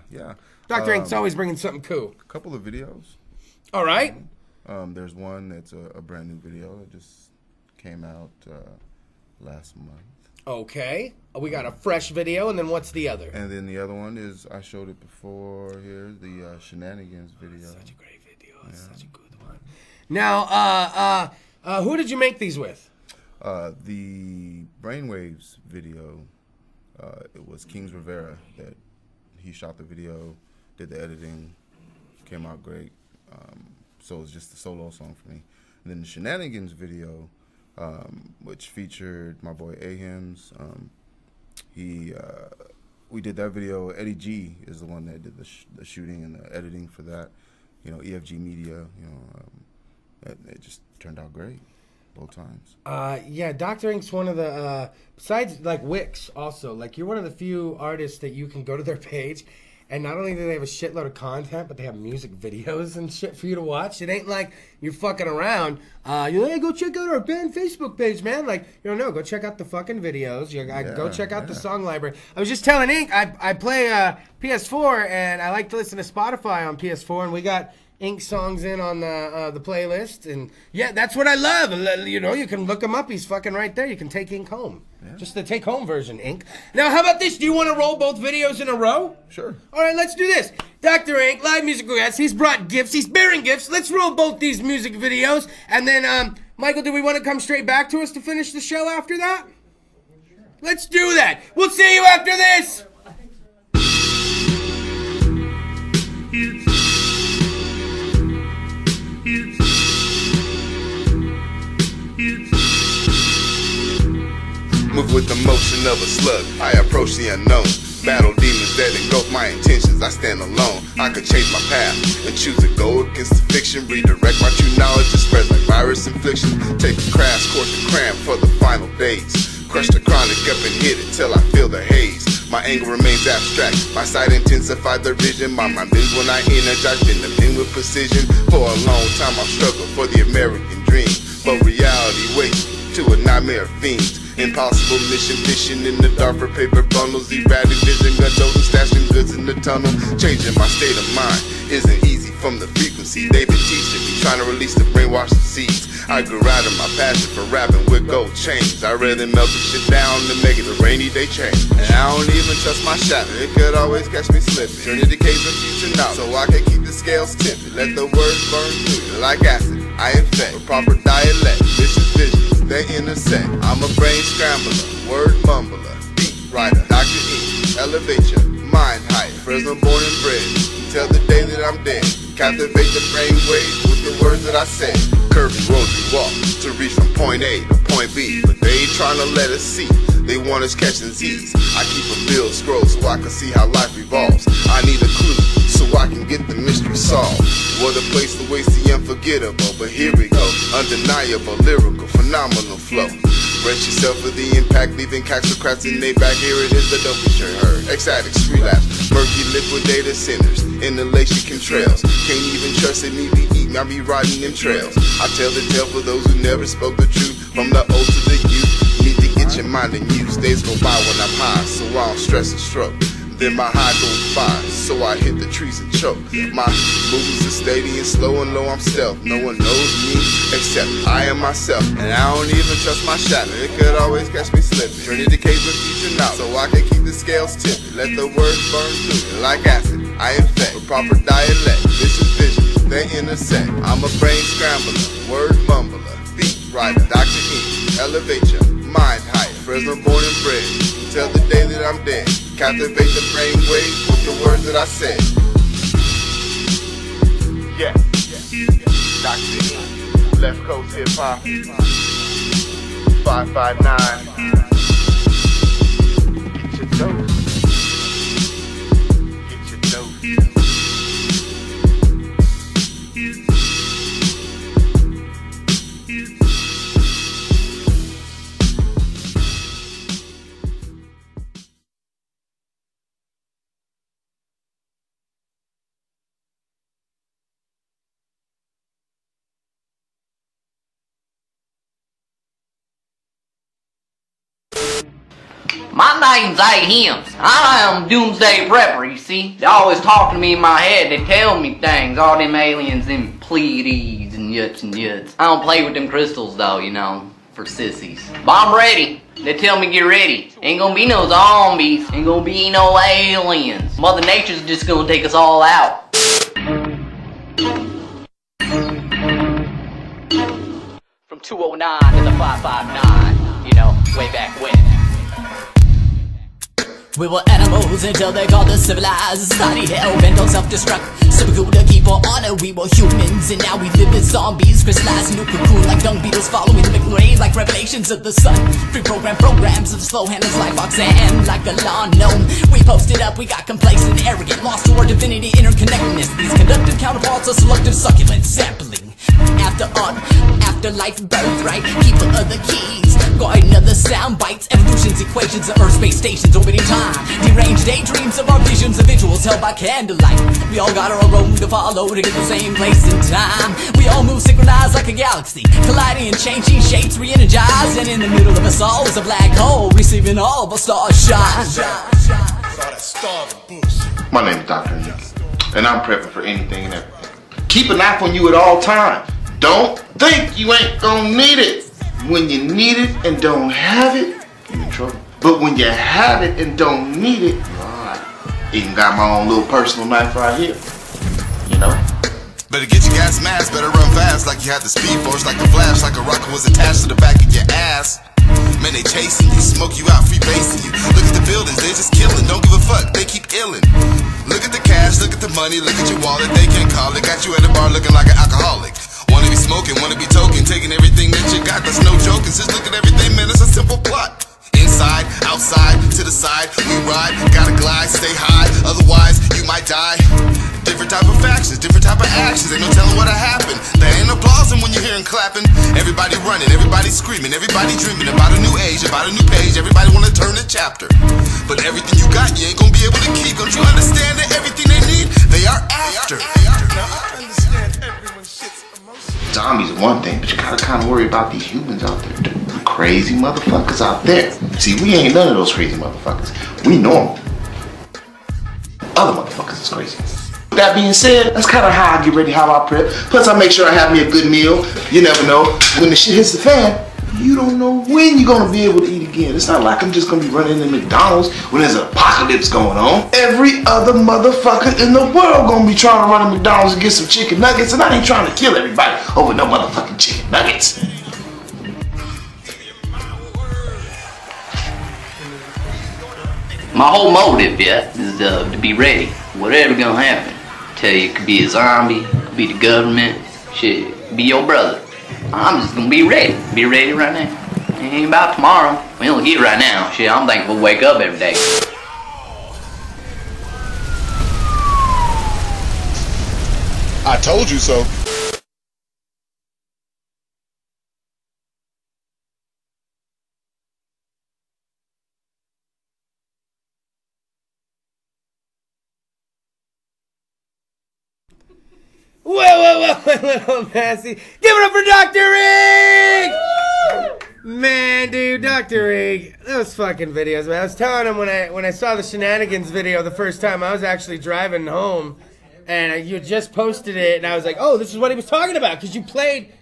Dr. Ink's always bringing something cool. A couple of videos. All right. There's one that's a brand new video that just came out last month. Okay. We got a fresh video, and then what's the other? And then the other one is, I showed it before here, the Shenanigans video. Such a great video. It's such a good one. Now, who did you make these with? The Brainwaves video, it was Kings Rivera that he shot the video, did the editing, came out great. So it was just a solo song for me. And then the Shenanigans video, which featured my boy Ahims. We did that video. Eddie G is the one that did the shooting and the editing for that. EFG Media. It just turned out great both times. Yeah, Dr. Ink's one of the besides like Wix also, like you're one of the few artists that you can go to their page and not only do they have a shitload of content, but they have music videos and shit for you to watch. It ain't like you're fucking around. You're like, hey, go check out our band Facebook page, man. Like, no, go check out the fucking videos. Go check out the song library. I was just telling Ink, I play PS4, and I like to listen to Spotify on PS4, and we got Ink songs in on the playlist, and yeah, that's what I love. You can look him up. He's fucking right there. You can take Ink home. Yeah. Just the take-home version, Ink. Now, how about this? Do you want to roll both videos in a row? Sure. All right, let's do this. Dr. Ink, live musical guest. He's brought gifts. He's bearing gifts. Let's roll both these music videos, and then, Michael, do we want to come straight back to us to finish the show after that? Sure. Let's do that. We'll see you after this. Move with the motion of a slug, I approach the unknown. Battle demons that engulf my intentions, I stand alone. I could change my path and choose to go against the fiction. Redirect my true knowledge to spread like virus infliction. Take a crash course and cram for the final days. Crush the chronic up and hit it till I feel the haze. My anger remains abstract, my sight intensified the vision. My mind bends when I energize, bend the pen with precision. For a long time I've struggled for the American dream, but reality wakes to a nightmare of fiends. Impossible mission, fishing in the dark for paper bundles. Erratic vision, gun toting, stashing goods in the tunnel. Changing my state of mind isn't easy from the frequency they've been teaching me, trying to release the brainwashing seeds. I grew out of my passion for rapping with gold chains. I rather melt the shit down to make it a rainy day change. And I don't even trust my shadow, it could always catch me slipping. Turn the decays of future knowledge, so I can keep the scales tipping. Let the words burn through you like acid, I infect. With proper dialect, this is vision, they intersect. I'm a brain scrambler, word mumbler, beat writer, Dr. E, elevate your mind higher. Fresno born and bred, till the day that I'm dead. Captivate the brain waves with the words that I said. Curvy roads we walk to reach from point A to point B, but they ain't trying to let us see. They want us catching Z's. I keep a bill scroll so I can see how life revolves. I need a clue so I can get the mystery solved. What a place to waste the unforgettable, but here we go. Undeniable, lyrical, phenomenal flow. Brace yourself for the impact, leaving caxocrats in they back. Here it is, the dope you sure heard. Ecstatics, relapse, murky liquidator sinners, inhalation chemtrails. Can't even trust it, me be eating, I be riding them trails. I tell the tale for those who never spoke the truth, from the old to the youth. Need to get your mind in use. Days go by when I'm high, so I don't stress and stroke. Then my high goes by, so I hit the trees and choke. My movements are steady and slow and low, I'm stealth. No one knows me except I am myself. And I don't even trust my shadow, it could always catch me slipping. Turn the decays with future now, so I can keep the scales tipping. Let the words burn through me like acid, I infect. With proper dialect, this is vision, they intersect. I'm a brain scrambler, word mumbler, beat writer, Dr. E, elevate your mind higher. Fresno born and bred, till the day that I'm dead. Captivate the brain waves with the words that I said. Yeah, Dr. E, Left Coast Hip Hop, 559. Get your dose. Get your dose. My name's A-Hims. I am Doomsday Prepper, you see. They always talking to me in my head. They tell me things. All them aliens, them Pleiades and yuts and yuts. I don't play with them crystals though, you know, for sissies. But I'm ready. They tell me get ready. Ain't gonna be no zombies. Ain't gonna be no aliens. Mother Nature's just gonna take us all out. From 209 to the 559, you know, way back when. We were animals until they called us civilized. Society hell-bent on self-destruct. Super cool to keep our honor, we were humans. And now we live as zombies, crystallized in a cocoon like dung beetles following the rays like revelations of the sun. Pre-programmed programs of slow handles like Roxanne, like a lawn gnome. We posted up, we got complacent, arrogant, lost to our divinity, interconnectedness. These conductive counterparts are selective succulent sampling. After art, afterlife, birthright, keeper of the keys, guardian of the sound bites, evolution's equations of Earth space stations orbiting time, deranged daydreams of our visions of visuals held by candlelight. We all got our own road to follow to get the same place in time. We all move synchronized like a galaxy, colliding and changing shapes, re-energized, and in the middle of us all is a black hole, receiving all of our stars shine. My name is Dr. Nick, and I'm prepping for anything and everything. Keep an eye on you at all times. Don't think you ain't gonna need it. When you need it and don't have it, you're in trouble. But when you have it and don't need it, you're alright. Even got my own little personal knife right here. You know? Better get your gas mask, better run fast like you had the speed force, like a flash, like a rocket was attached to the back of your ass. Man, they chasing you, smoke you out, free basing you. Look at the buildings, they just killing, don't give a fuck, they keep illing. Look at the cash, look at the money, look at your wallet, they can't call it. Got you at the bar looking like an alcoholic. Wanna be smoking, wanna be token, taking everything that you got, that's no joke. Just look at everything, man, it's a simple plot. Inside, outside, to the side, we ride, gotta glide, stay high, otherwise you might die. Different type of factions, different type of actions, ain't no telling what'll happen. There ain't applauding when you're hearing clapping. Everybody running, everybody screaming, everybody dreaming about a new age, about a new page. Everybody wanna turn a chapter, but everything you got, you ain't gonna be able to keep. Don't you understand that everything they need, they are after. Now I understand everyone's shit's emotion. Zombies are one thing, but you gotta kind of worry about these humans out there, dude. The crazy motherfuckers out there. See, we ain't none of those crazy motherfuckers. We normal. Other motherfuckers is crazy. With that being said, that's kind of how I get ready, how I prep. Plus, I make sure I have me a good meal. You never know. When the shit hits the fan, you don't know when you're gonna be able to eat again. It's not like I'm just gonna be running into McDonald's when there's an apocalypse going on. Every other motherfucker in the world gonna be trying to run to McDonald's and get some chicken nuggets, and I ain't trying to kill everybody over no motherfucking chicken nuggets. My whole motive, yeah, is to be ready. Whatever gonna happen. Tell you, it could be a zombie, it could be the government, shit, be your brother. I'm just gonna be ready. Be ready right now. It ain't about tomorrow. We don't get it right now. Shit, I'm thankful to wake up every day. I told you so. Whoa, little Massey. Give it up for Dr. Rig! Man, dude, Dr. Rig, those fucking videos, man. I was telling him when I saw the shenanigans video the first time, I was actually driving home, and you just posted it, and I was like, oh, this is what he was talking about, because you played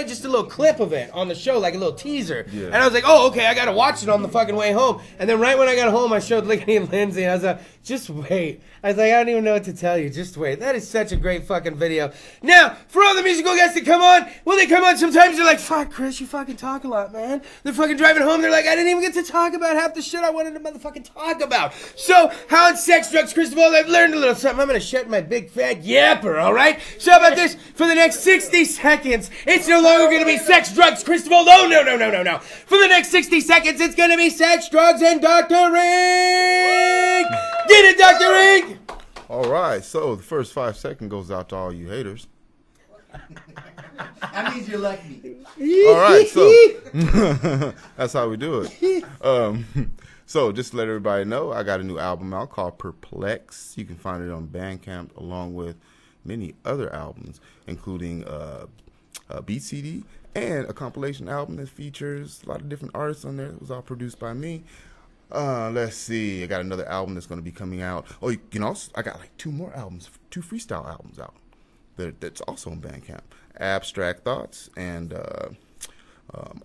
just a little clip of it on the show, like a little teaser. Yeah. And I was like, oh, okay, I gotta watch it on the fucking way home. And then right when I got home, I showed Lickety and Lindsay, and I was like, just wait. I was like, I don't even know what to tell you. Just wait. That is such a great fucking video. Now, for all the musical guests that come on, when they come on, sometimes they're like, fuck, Chris, you fucking talk a lot, man. They're fucking driving home. They're like, I didn't even get to talk about half the shit I wanted to motherfucking talk about. So, how in sex, drugs, Kris DeVold, I've learned a little something. I'm going to shut my big fat yapper, all right? So, how about this? For the next 60 seconds, it's no longer going to be sex, drugs, Kris DeVold. Oh, no. For the next 60 seconds, it's going to be sex, drugs, and Dr. Rig. Get it, Dr. Rig. All right, so the first 5 seconds goes out to all you haters. That means you like me. All right, so that's how we do it. So just to let everybody know, I got a new album out called Perplex. You can find it on Bandcamp along with many other albums, including a beat CD and a compilation album that features a lot of different artists on there. It was all produced by me. Let's see. I got another album that's going to be coming out. Oh, you know, I got like 2 more albums, 2 freestyle albums out that's also on Bandcamp. Abstract Thoughts and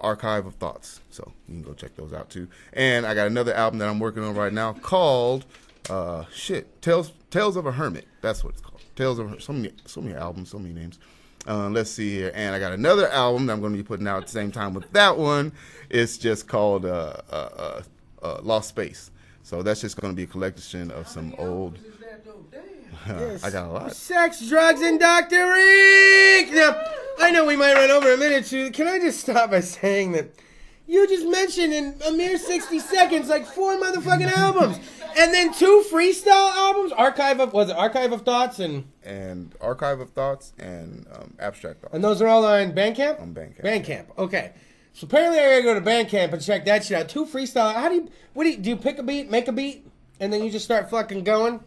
Archive of Thoughts. So you can go check those out too. And I got another album that I'm working on right now called Tales of a Hermit. That's what it's called. Tales of so many albums, so many names. Let's see here. And I got another album that I'm going to be putting out at the same time with that one. It's just called Lost Space. So that's just going to be a collection of some old. I got a lot. Sex, drugs, and Dr. Rig. Now, I know we might run over a minute or two. Can I just stop by saying that you just mentioned in a mere 60 seconds like 4 motherfucking albums, and then 2 freestyle albums. Archive of Thoughts and Archive of Thoughts and Abstract Thoughts. And those are all on Bandcamp. On Bandcamp. Bandcamp. Okay. So apparently I gotta go to Bandcamp and check that shit out. 2 freestyle. Do you pick a beat, make a beat, and then you just start fucking going?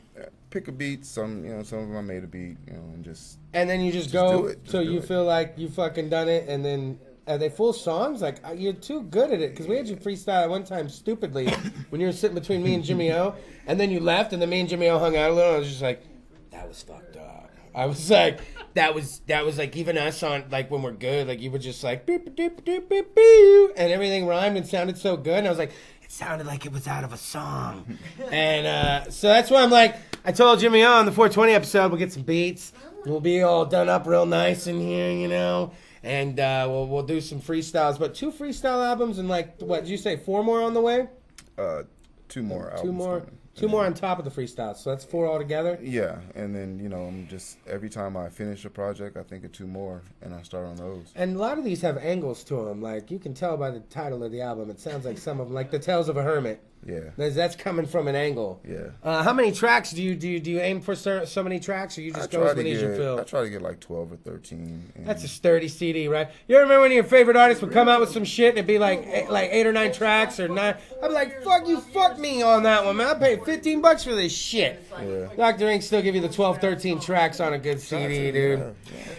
Pick a beat. Some of them I made a beat, and just. And then you just go till you feel like you fucking done it, and then are they full songs? Like you're too good at it because we had you freestyle one time stupidly when you were sitting between me and Jimmy O, and then you left, and then me and Jimmy O hung out a little. And I was just like, that was fucked up. I was like. That was like even us on like when we're good, like you were just like beep beep beep beep beep, and everything rhymed and sounded so good, and I was like, it sounded like it was out of a song, and so that's why I'm like, I told Jimmy on the 420 episode we'll get some beats, we'll be all done up real nice in here, and we'll do some freestyles, but 2 freestyle albums and like what did you say 4 more on the way? 2 more albums. 2 more. 2 more on top of the freestyles, so that's 4 altogether. Yeah, and then, you know, I'm just, every time I finish a project, I think of 2 more, and I start on those. And a lot of these have angles to them. Like, you can tell by the title of the album, it sounds like some of them, like The Tales of a Hermit. Yeah. That's coming from an angle. Yeah. How many tracks do you aim for? So many tracks, or you just go as many as you feel? I try to get like 12 or 13. That's a sturdy CD, right? You ever remember when your favorite artist would come out with some shit and it'd be like 8 or 9 tracks or 9? I'd be like, fuck me on that one, man. I paid $15 for this shit. Yeah. Dr. Ink still give you the 12, 13 tracks on a good CD, dude. Yeah.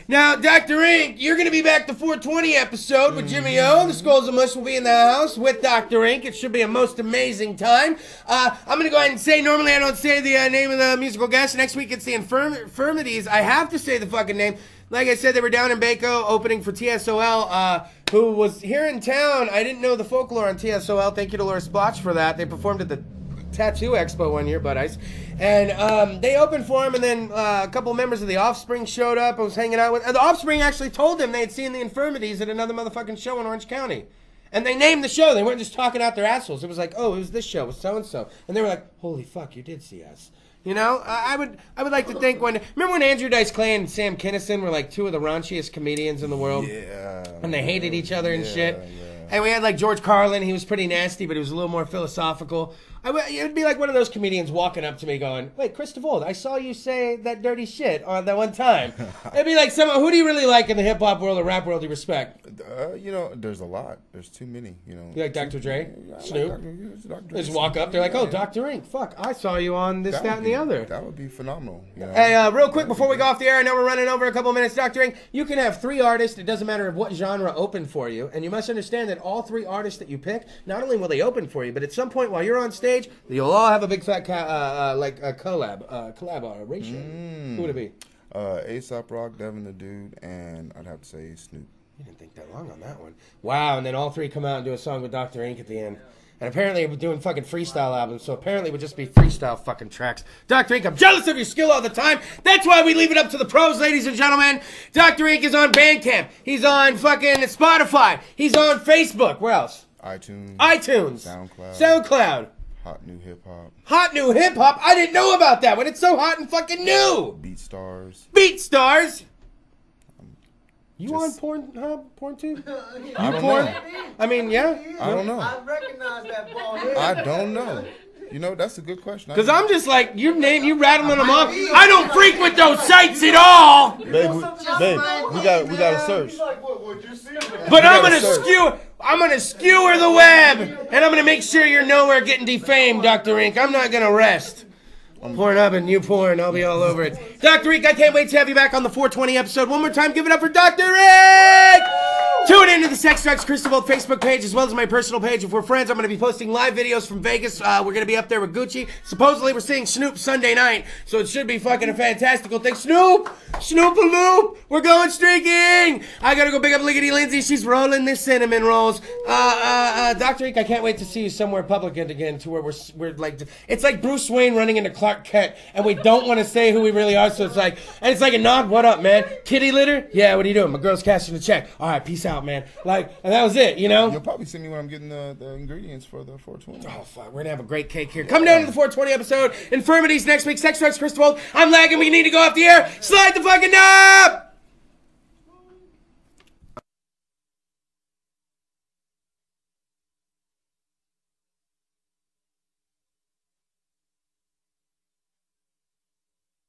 Now, Dr. Ink, you're going to be back to 420 episode with Jimmy O. The Skulls of Mush will be in the house with Dr. Ink. It should be a most amazing time. I'm going to go ahead and say, normally I don't say the name of the musical guest. Next week it's the Infirmities. I have to say the fucking name. Like I said, they were down in Baco opening for TSOL, who was here in town. I didn't know the folklore on TSOL. Thank you to Laura Splotch for that. They performed at the Tattoo Expo one year, Bud Ice. And they opened for him, and then a couple members of the Offspring showed up. I was hanging out with... the Offspring actually told them they had seen the Infirmities at another motherfucking show in Orange County. And they named the show. They weren't just talking out their assholes. It was like, oh, it was this show with so-and-so. And they were like, holy fuck, you did see us. You know, I would like to think remember when Andrew Dice Clay and Sam Kinison were like 2 of the raunchiest comedians in the world? Yeah. And they hated each other and shit. Yeah. And we had like George Carlin. He was pretty nasty, but he was a little more philosophical. It'd be like one of those comedians walking up to me going, wait, Kris DeVold, I saw you say that dirty shit on that one time. It'd be like, who do you really like in the hip-hop world or rap world you respect? You know, there's a lot. There's too many, you know. You like Dr. Dre? Yeah, Snoop? Like They just walk up, they're like, oh, Dr. Ink, fuck, I saw you on this, that, and the other. That would be phenomenal. You know? Hey, real quick before we go off the air, I know we're running over a couple minutes, Dr. Ink. You can have 3 artists, it doesn't matter what genre open for you, and you must understand that all 3 artists that you pick, not only will they open for you, but at some point while you're on stage, you'll all have a big fat collaboration. Who would it be? A$AP Rock, Devin the Dude, and I'd have to say Snoop. You didn't think that long on that one. Wow, and then all 3 come out and do a song with Dr. Ink at the end. And apparently we're doing fucking freestyle albums, so apparently it would just be freestyle fucking tracks. Dr. Ink, I'm jealous of your skill all the time. That's why we leave it up to the pros, ladies and gentlemen. Dr. Ink is on Bandcamp. He's on fucking Spotify. He's on Facebook. Where else? iTunes. SoundCloud. Hot New Hip Hop. Hot New Hip Hop? I didn't know about that one. It's so hot and fucking new. BeatStars. You on PornTube? I don't know. I mean, yeah. I don't know. I recognize that ball head. I don't know. You know, that's a good question. Because I'm just like, you rattling them off. I don't frequent those sites at all. Babe, we got to search. But I'm gonna skewer the web, and I'm gonna make sure you're nowhere getting defamed, Dr. Ink. I'm not gonna rest. Porn up and you porn, I'll be all over it. Dr. Ink, I can't wait to have you back on the 420 episode. One more time, give it up for Dr. Ink! Tune into the Sex Drugs Kris DeVold Facebook page as well as my personal page. If we're friends, I'm going to be posting live videos from Vegas. We're going to be up there with Gucci. Supposedly, we're seeing Snoop Sunday night, so it should be fucking a fantastical thing. Snoop-a-loop, we're going streaking. I got to go pick up Liggity Lindsay. She's rolling the cinnamon rolls. Dr. Ink, I can't wait to see you somewhere public again to where we're like, it's like Bruce Wayne running into Clark Kent, and we don't want to say who we really are, so it's like a nod, what up, man? Kitty litter? Yeah, what are you doing? My girl's cashing the check. All right, peace out, man. Like, and that was it, you know? You'll probably see me when I'm getting the ingredients for the 420. Oh, fuck, we're gonna have a great cake here. Come down to the 420 episode. Infirmities next week. Sex Drugs Kris DeVold. I'm lagging. We need to go off the air. Slide the fucking knob!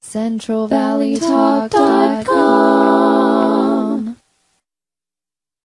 CentralValleyTalk.com